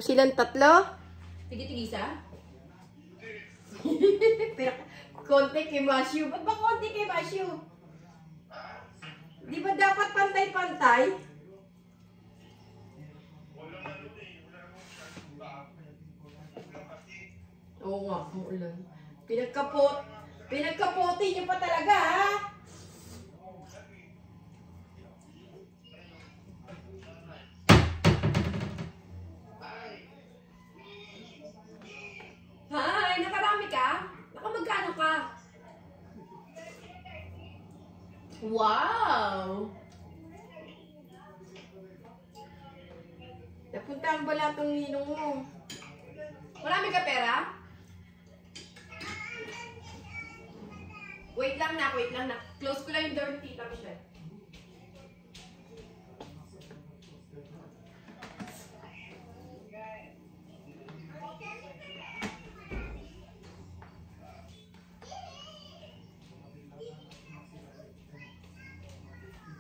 Silang tatlo? Tigi-tigisa? Pero, konti kay Masyu. Ba't ba konti kay Masyu? Di ba dapat pantay-pantay? Oo nga, umuulan. Pinagkapote niyo pa talaga, ha? Hi! Nakarami ka? Nakamagkano ka? Wow! Napunta ang balatong ninong mo. Marami ka pera? Wait lang na. Close ko lang yung door ni Tita Michelle.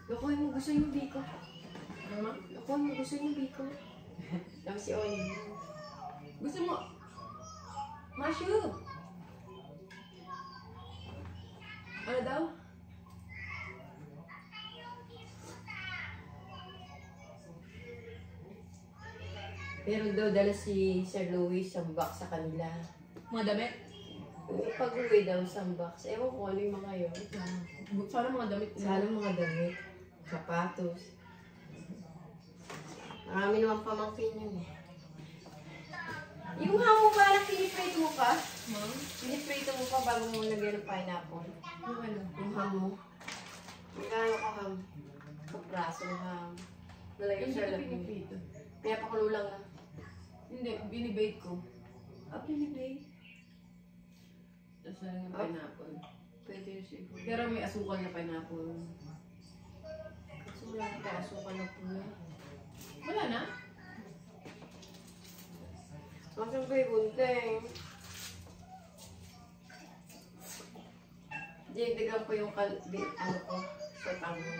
Lokohin mo, gusto yung biko. Ano? Lokohin mo, gusto yung biko. Tapos si Oli. Gusto mo? Masyu! Ano daw? Pero daw dala si Sir Louis sa box sa kanila. Mga damit? Pag-uwi daw sa box. Ewan ko ano yung mga yun. Sana mga damit. Sana mga damit. Sapatos. Marami naman pamangkin yun eh. Yung hamo ba na piniprito mo pa? Ma'am? Piniprito mo pa bago mo lagyan ng pineapple? Yung ano? Yung hamo. Magkano ka ham? Kapraso ng ham. Nalagyan siya lang. Hindi piniprito. Pinapakulo lang na. Hindi, binibake ko. Binibake? Tapos na lang yung pineapple. Pwede yun siguro. Pero may asukal na pineapple. Kasi wala na tayo asukal na pula. Wala na? Masang kayo bunteng. Dinagdagan ko yung ano ko sa tango.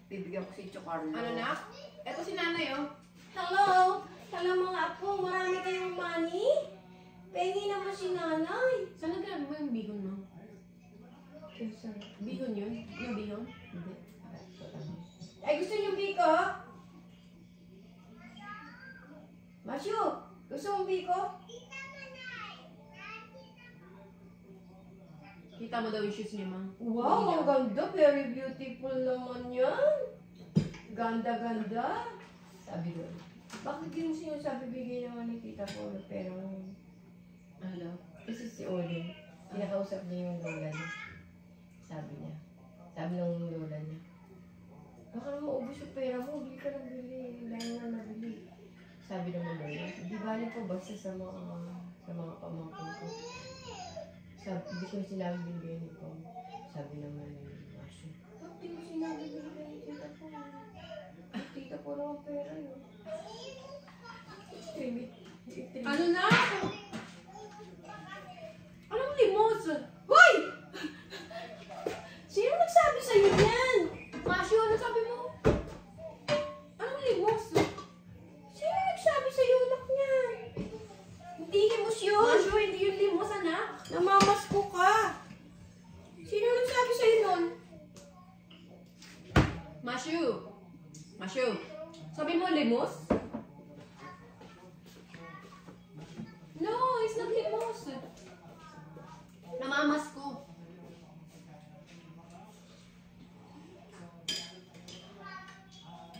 Bibigyan ko si Chocarlo. Ano na? Eto si nanay oh. Hello! Hello mga apo, marami kayong money? Pengi naman si nanay. Saan naglaan mo yung bihon mo? Bihon yun? Yung bihon? Hindi. Ay, gusto niyo biko? Masyu, gusto mong biko? Kita mo daw yung shoes niya, ma. Wow, ang ganda. Very beautiful naman yan. Ganda-ganda. Sabi doon. Bakit yung sinasabi bigay naman ni Tita Polo? Pero, ano? Kasi si Oli, pinakausap niya yung lola niya. Sabi niya. Sabi ng lola niya. Baka naman maubos yung pera mo, bili ka ng bili. Dahil na nabili. Sabi naman lola, di bali po basta sa mga pamangkin ko. Sabi, hindi ko sinabi bigay nito. Sabi naman ni Masyu. Bakit hindi ko sinabi bigay ni Tita Polo? Tita Polo ang pera yun. Ano na? Anong limos? Hoy! Sino nagsabi sa'yo yan? Masyu, ano sabi mo? Anong limos? Sino nagsabi sa'yo, anak niya? Hindi limos yun. Masyu, hindi yun limos, anak. Namamasko ka. Sino nagsabi sa'yo nun? Masyu. Masyu. Sabi mo limos? No, it's not limos. Namamasko.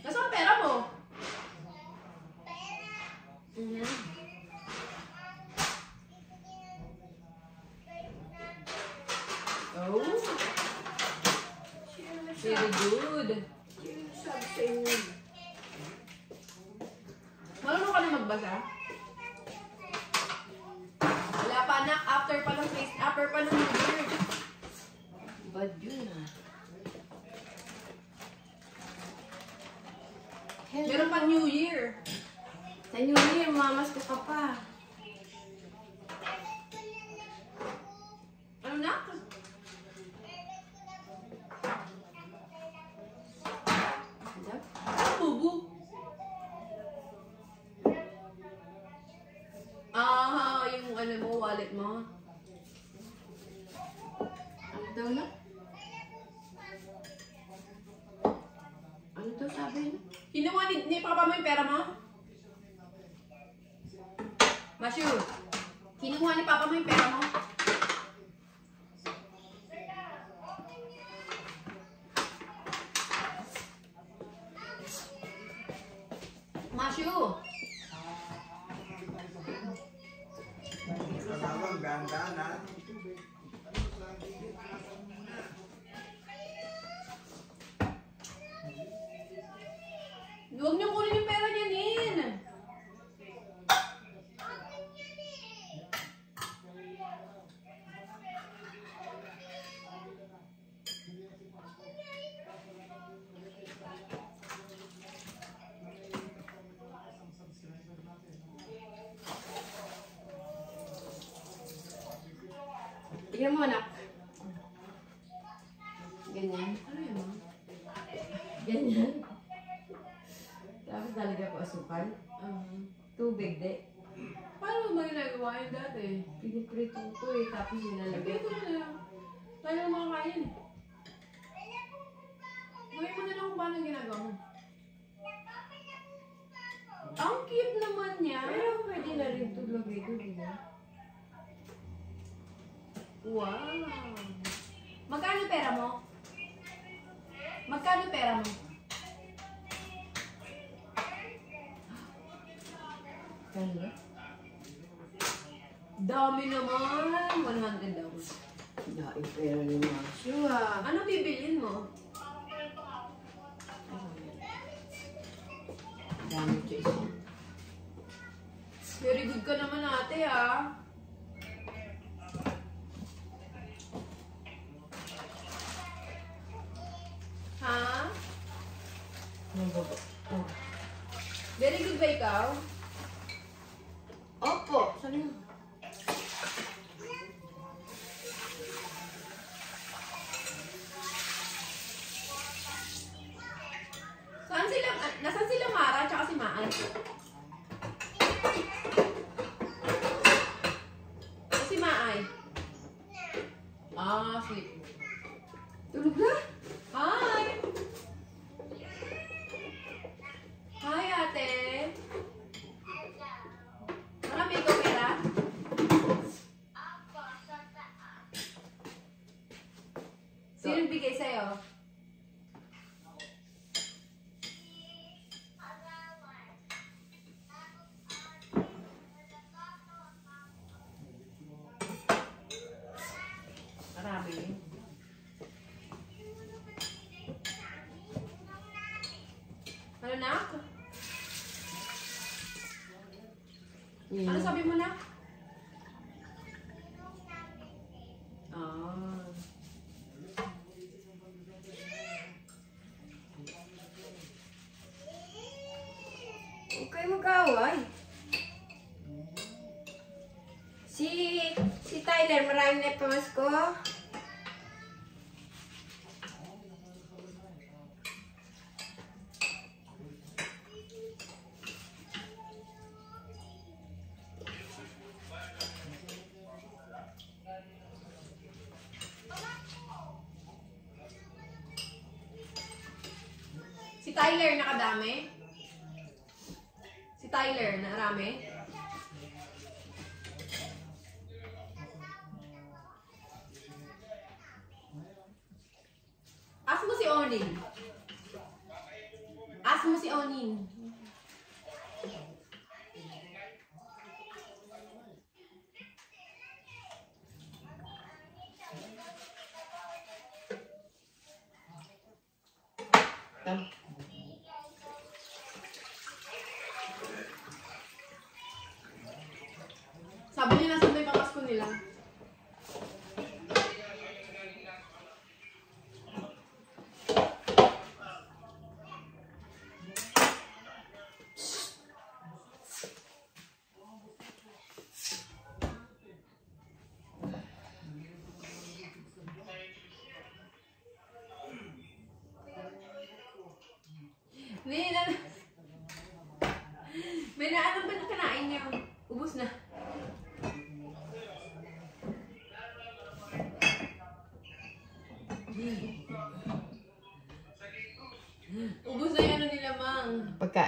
Nasaan pera mo? Pera. Oh. Very good. Sabi sa inyo. Marunong ka na magbasa? Wala pa anak. After pa ng New Year. Bad yun ah. Meron pa New Year. Sa New Year, mamasko ka pa. Ano na? Bubu. mo, wallet mo. Ano daw na? Ano daw sabi niya? Kinuha ni papa mo yung pera mo? Mashu, kinuha ni papa mo yung pera mo? Mashu! Kasama, ganda na. Huwag niyo kunin yung pera niya, Nin! Tignan mo, anak. Ganyan. Ano yun, ma? Ganyan. Tapos nalagyan ko asukal. Tubig, de. Paano mo ginagawa yun dati? Piniprito ko eh, tapos nilalagyan Pagpito ko. mo na lang. Tayo na makakain eh. Gawin mo na lang kung paano ginagawa mo. Ang cute naman niya. Pero pwede na rin ito lagay doon, di ba? Wow! Magkano pera mo? Magkano pera mo? Kaya? Dami naman! 100 daw. Daing pera ni Masyo ah. Ano bibilin mo? Dami cheese. Very good ka naman ate ah. Ha? Nagbago. Oh. Very good ba ikaw? Opo! Saan yun? Saan sila? Nasaan sila Mara at si Maan? Si Maay? Ah, sweet. Tulog na? Hi! Hi, ate! Marami ikaw pera? Sino bigay sa'yo? Marami. Ano na? Ano sabi mo na? Ah. Huwag kayo mag-away. Si Tyler, maraming na pamasko. Si Tyler nakadami? Si Tyler nakarami? Ask mo si Onin. Ask mo si Onin. Sabi nila sa may pamasko nila. May naano ba na kanain niya? Ubus na.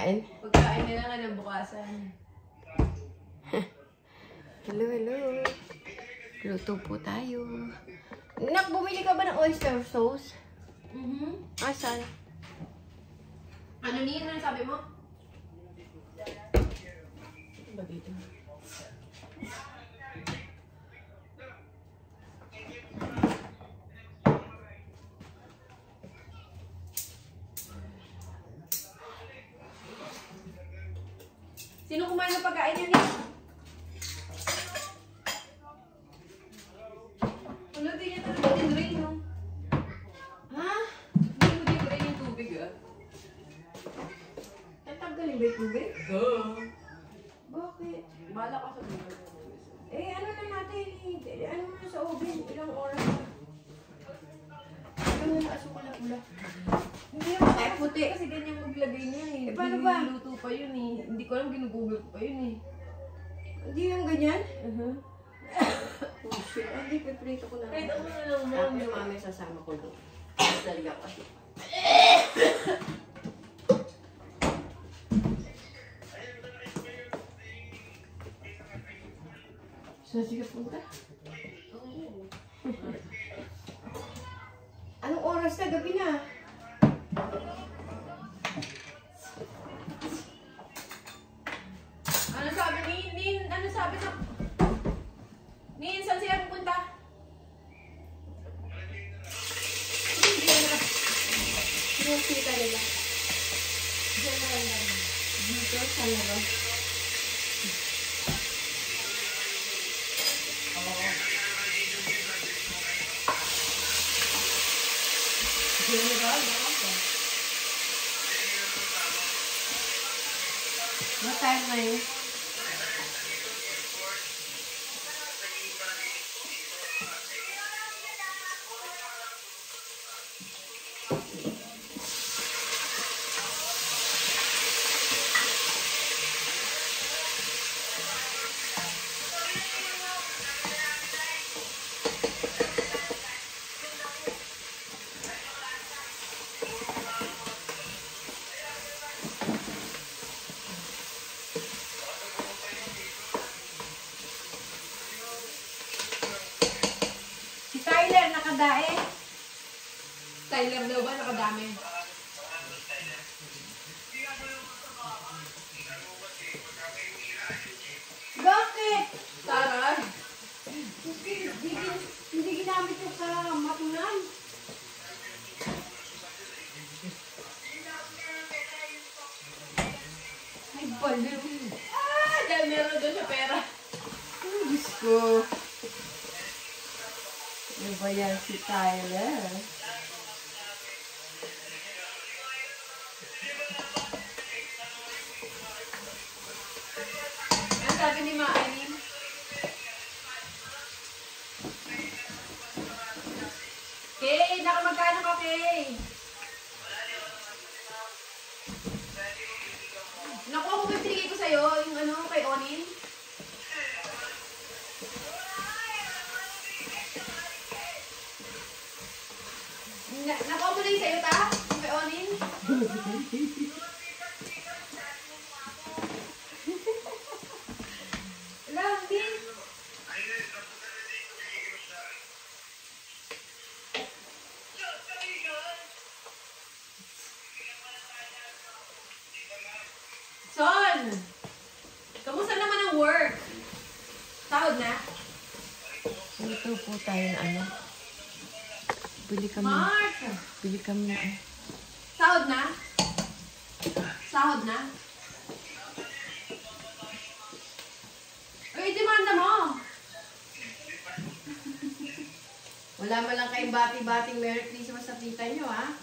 pagkain? Pagkain nila nga ng bukasan. Hello, hello. Luto po tayo. Nak, bumili ka ba ng oyster sauce? Asan? Ano niyan? Ano sabi mo? Ba dito? Sino kumain ng pagkain niya niya? Ano din niya talaga din drain, no? Ha? Hindi mo din drain yung tubig, ah? Tatanggalin ba yung tubig? Bakit? Bahala ka sa mga. Eh, ano na natin? Ano mo na sa oven? Ilang oras na? Ano na asukal na pula? Hindi naman Eh, puti. Kasi ganyan maglagay niya eh. Eh, paano ba? Luto pa yun eh. Hindi ko alam, ginugugol ko pa yun eh. Hindi yung ganyan? Oh shit. Hindi, piprito ko na. Kahit ano na lang mo. Tapos mamaya sasama ko doon. Talaga kasi. Saan siya punta? Anong oras na? Gabi na. Ano sabi ni Nin? Ano sabi na? Nin, saan siya pupunta? Hindi na. Sino yung kita nila? Diyan na lang. Dito, sa labas. General, What time na yun? Si Tyler nakadae. Tyler daw ba? Nakadami. Bakit? Tara. Hindi ginamit yung sa matunan. Ay, baliw. Dahil meron doon siya pera. Ay, Diyos ko. Ano ba yan si Tyler? Ano sabi ni Maanin? Kay, nakamagkano ka, Kay? Nakuha ko ba yung binigay ko sa'yo? Yung ano, kay Onin? Nakuha mo na yung sa'yo, ta? Yung kay Onin? Lang din. Son! Kamusta naman ang work? Sahod na? Ito po tayo na ano. Bili kami. Mark! Bili kami na ano. Sahod na? Sahod na? Ay, demanda mo! Wala man lang kayong bati-bating Merry Christmas sa tita nyo, ha?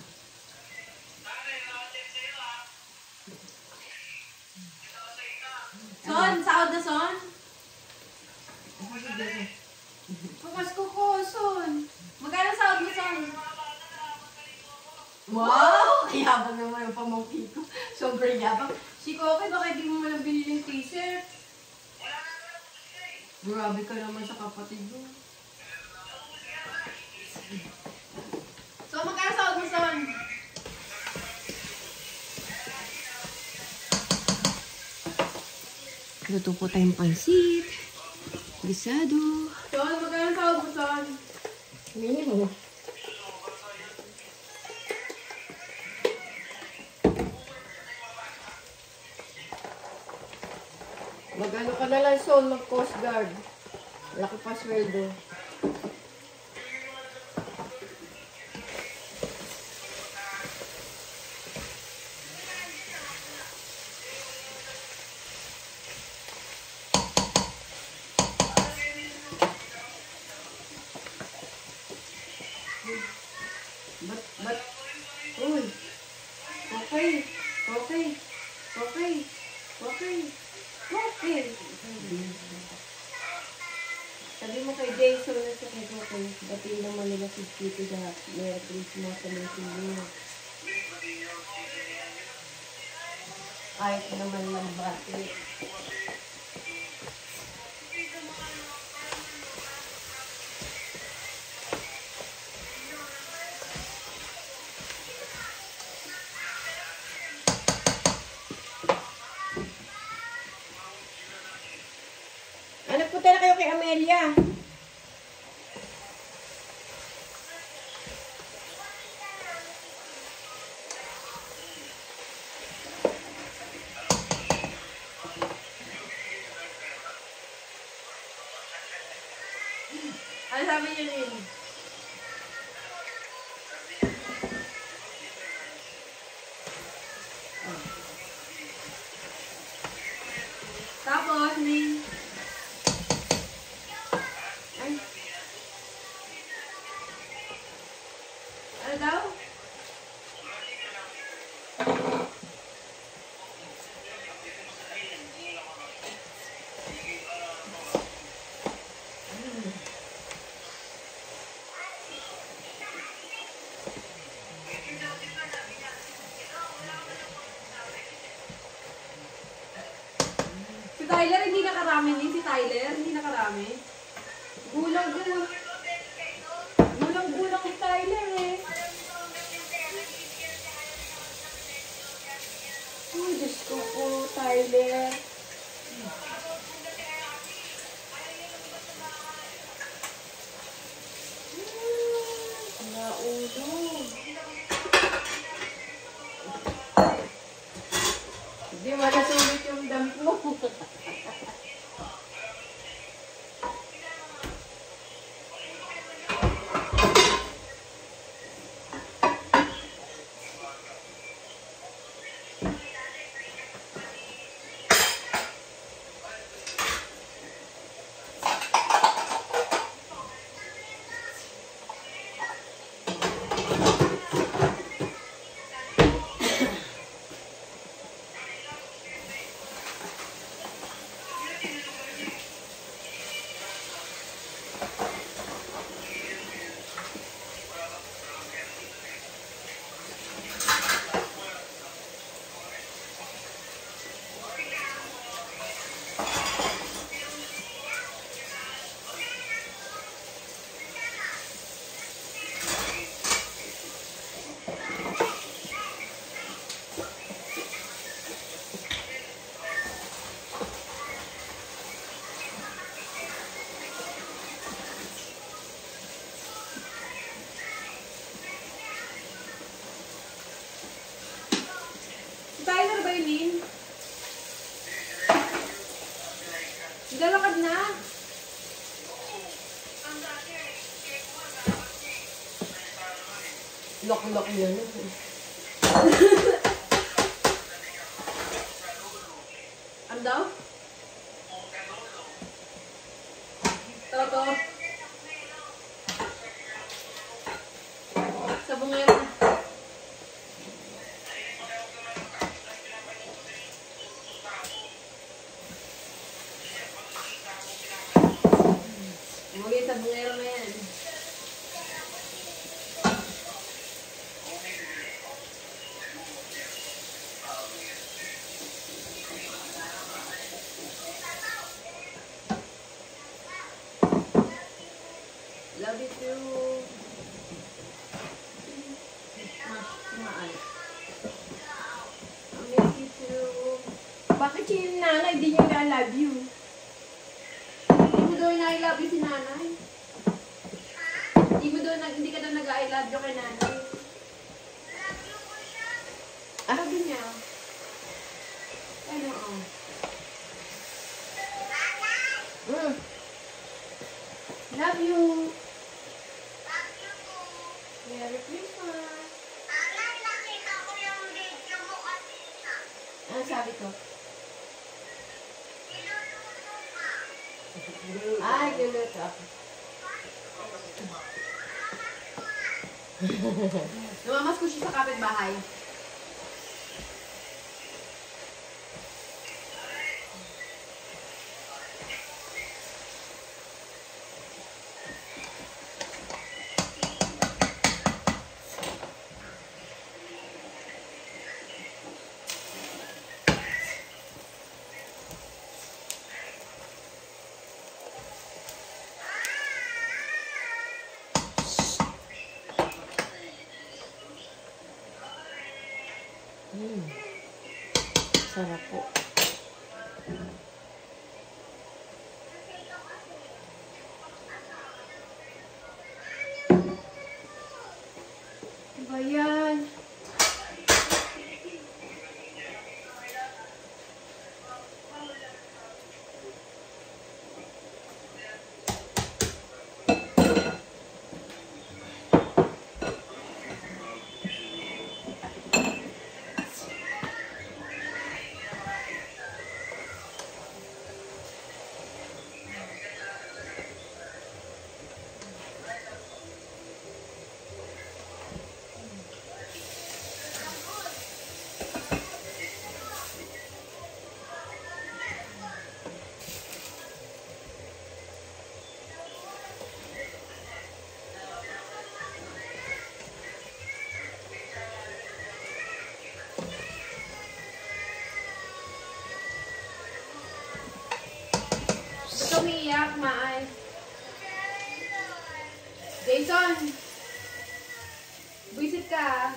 Son! Sahod na, Son? Pamasko ko, son. Magkano sahod mo, Son? Wow! Yabang naman ang pamangkin ko. Sobrang yabang. Si Koke, baka hindi mo malang binili ng t-shirt. Grabe ka naman sa kapatid mo. So, magkano sahod mo, Son? Luto po tayong pansit. Gisado. Son, magkano tawag mo, Son? Minimo. Mag-ano ka na lang, Sol, mag-coast guard. Laki pa sweldo. But, uy, okay, okay, okay, okay, okay. Sabi mo kay Jason na sa kay Coco, batiin naman nila si Kitty na Merry Christmas sa mga sinyo. Kahit naman lang bati. Nagpunta na kayo kay Amelia. Ano sabi niyo, Lin? Tapos, Lin? Ano daw? Si Tyler hindi nakarami din. Si Tyler hindi nakarami. Gulang-gulang. Gulang-gulang si Tyler eh. Uy, Diyos ko po, Tyler. Naulo. Hindi mo nasulit yung damit mo. Tyler ba yun, Lin? Galakad na. Lok-lok yun. Ano daw? Toto. Sa bungero na. Umuwi sa bungero na yan. Love you too. Kumaan. I miss you too. Bakit si nanay, di niya na love you. Hindi mo daw na I love you si nanay. Hindi ka daw nag-I love you kay nanay. Ah, Sabi niya. Ano, oh. love you. Merry Christmas. Ano sabi ko? Ay, guluto ako. Namamas ko siya sa kapitbahay. Sarap po. Diba yan? Umiiyak, Maay. Jason! Visit ka.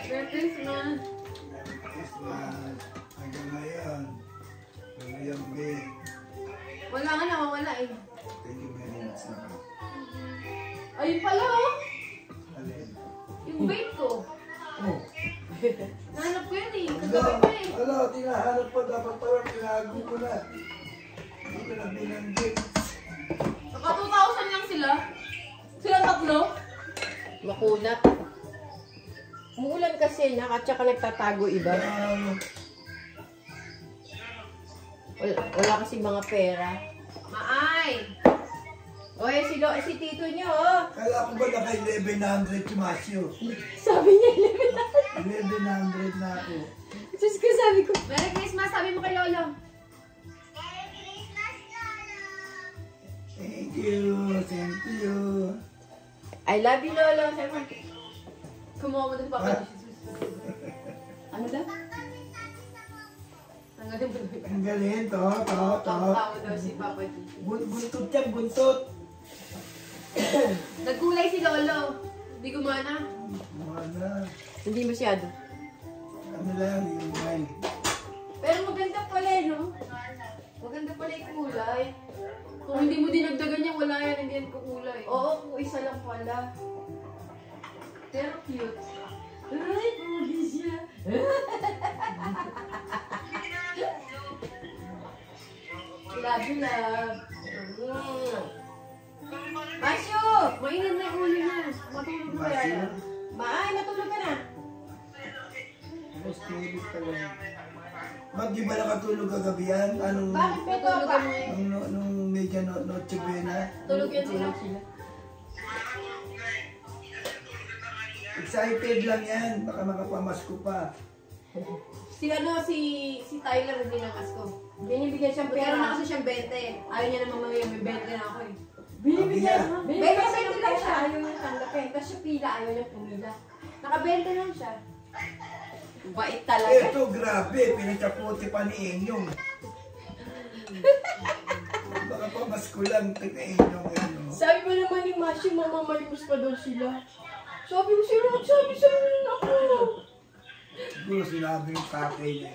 Merry Christmas. Christmas. Hanggang ngayon. Hanggang big. Wala nga, nawawala eh. Thank you very much na. Ayun pala oh. Alin? Yung vape ko. Oh. Nahanap ko yun eh. Ala, Kagabi pa eh. ala, tinahanap pa dapat parang tinago ko na. Hindi ko na binanggit. Saka 2,000 lang sila. Silang tatlo. Makunat. Umuulan kasi, at saka nagtatago iba. Wala kasi mga pera. Maay. Oy, si tito niyo, oh. Kala ko ba naka 1100 si Masyo? Sabi niya 1100 na ako. Diyos ko, sabi ko. Merry Christmas, sabi mo kay Lolo. Thank you, thank you. I love you, Lolo. Sabi mo. Kumuha mo doon Papa Ah. Jesus. Ano daw? Tanggalin mo doon. Ang galing, to. Tao daw si Papa Jesus. Buntot yan, buntot. Nagkulay si Lolo. Hindi gumana. Mana, Hindi masyado. ano lang, yung may. Pero maganda pala eh, no? Maganda pala yung kulay. Kung hindi mo dinagdagan niya, wala yan. Hindi yan kukulay. Oo, kung isa lang pala. Pero cute. Ay, pogi siya. Love you, love. Masyo! Mainit na yung ulo niya. Matulog na kaya yan. Maay, matulog ka na. Mas tulog ka lang. Ba't di ba nakatulog kagabi yan? Anong, Bakit may Matulog pa? mo eh. nung medya Noche Buena? Tulog yan sila. Excited lang yan. Baka makapamasko pa. Si Tyler hindi nakas ko. Binibigyan siyang Pero na pera. kasi siyang 20. Ayaw niya naman mamaya, may 20 na ako eh. Binibigyan. Abiya. Binibigyan Bebe, siya ng lang pera. siya. Ayaw niya tanggapin. Tapos siya pila, ayaw niya pumila. Naka-20 lang siya. Bait talaga. Ito, grabe. Pinagkaputi pa ni Enyong. Baka pamasko lang kay Enyong. Ano. Sabi pa naman ni Mashi, mamamalimos pa daw sila. Sabi ko, sino sabi sa amin ako? Siguro sinabi yung tatay niya.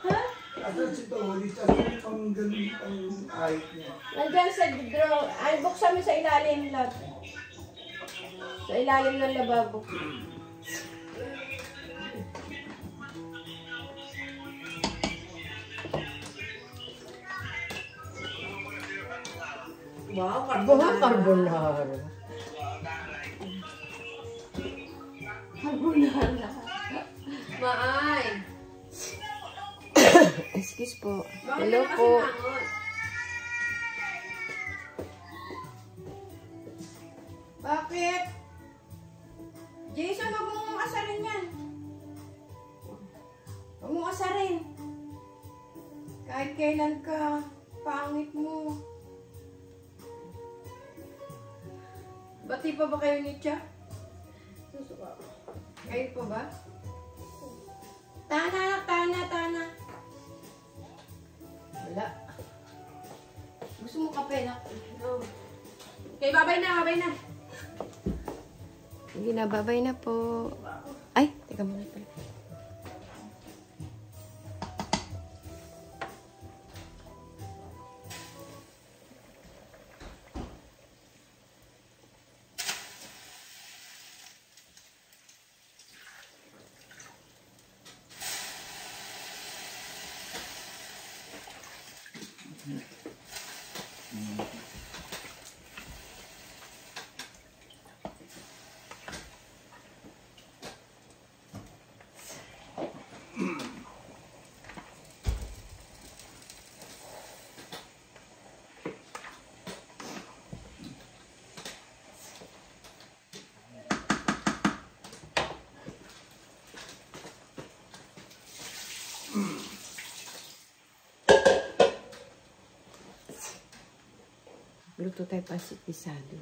Ha? Asan si Tony? Asan pang ganun ang ayot niya? Nandyan sa draw. Ay, buksan mo sa ilalim, love. Sa ilalim ng lababo. Wow, Buha carbonara. Carbonara. Maay. Excuse po. Bakit Hello na kasi po. mangot? Bakit? Jason, huwag mong asarin yan. Huwag mong asarin. Kahit kailan ka, pangit mo. Bati pa ba kayo ni Cha? Susuka. Kayo pa ba? Tana, tana, tana. Wala. Gusto mo kape na? No. Okay, babay na, babay na. Sige na, babay na po. Ay, teka muna pala. Luto tayo pasit pisado.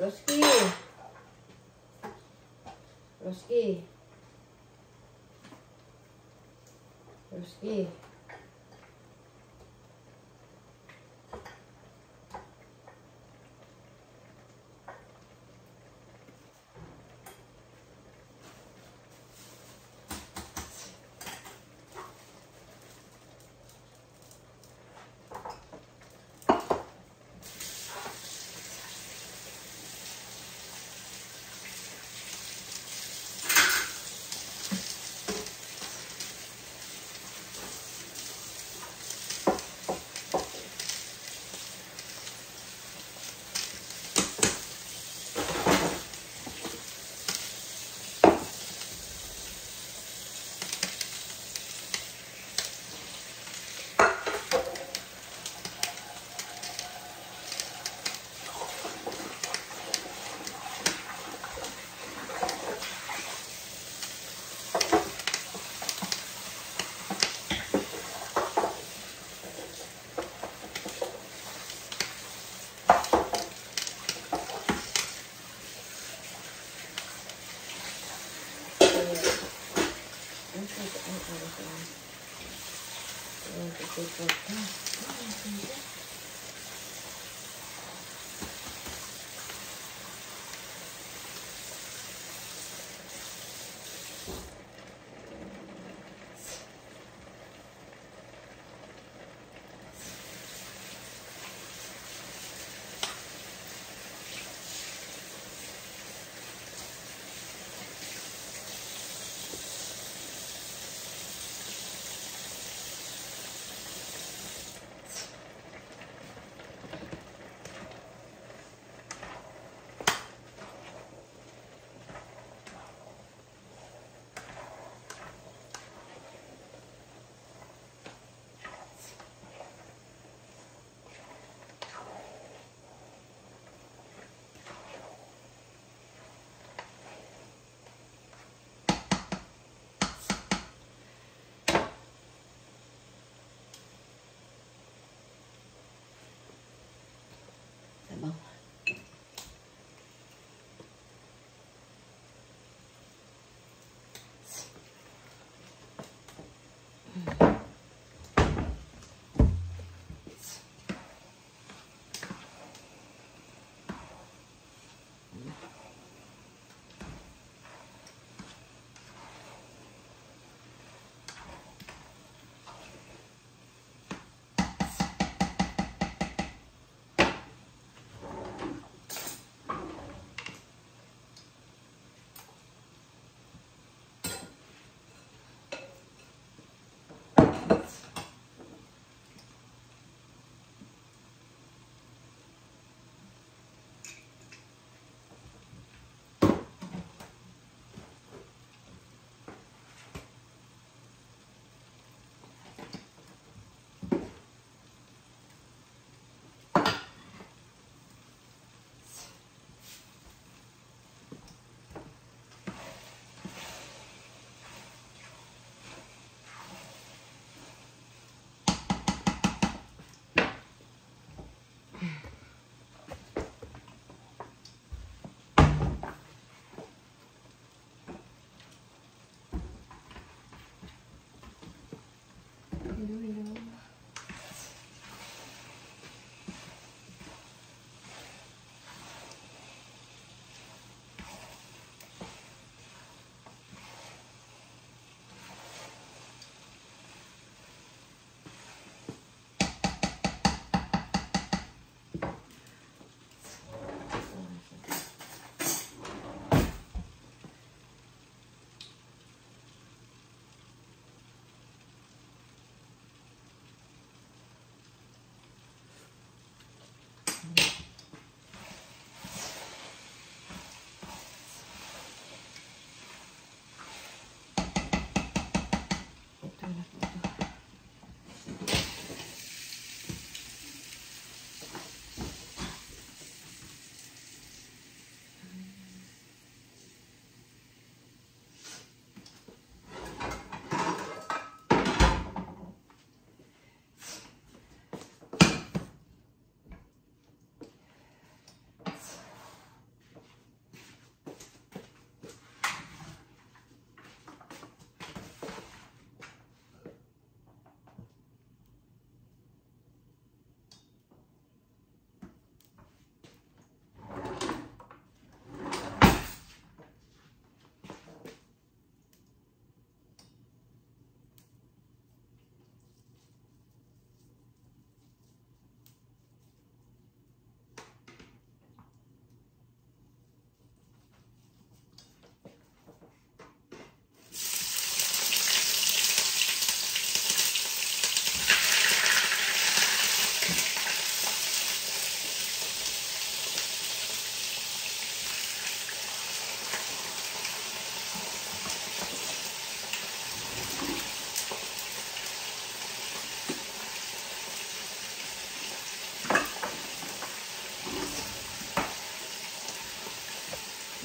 Roski. Roski. Roski.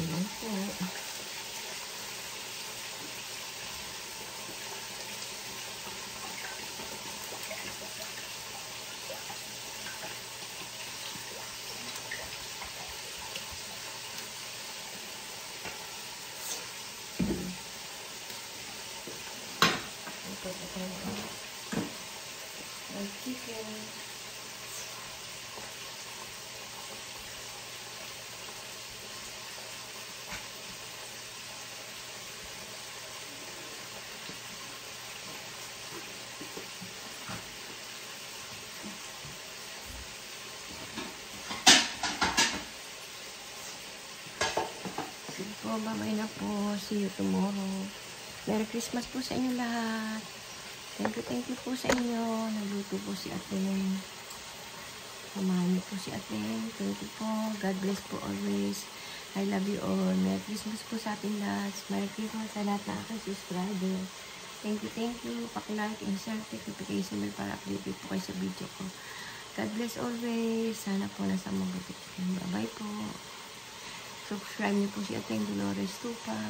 Ayan po. Ito po ang chicken. Sige po, bye-bye na po. See you tomorrow. Merry Christmas po sa inyo lahat. Thank you po sa inyo. Nagluto po si Ating. Samahan niyo po si Ating. Thank you po. God bless po always. I love you all. Merry Christmas po sa ating lahat. Merry Christmas sa lahat ng aking subscriber. Thank you. Paki-like and share notification bell para update po kayo sa video ko. God bless always. Sana po nasa mabuti. Bye-bye po. Subscribe niyo po si Ating Dolores Tupa.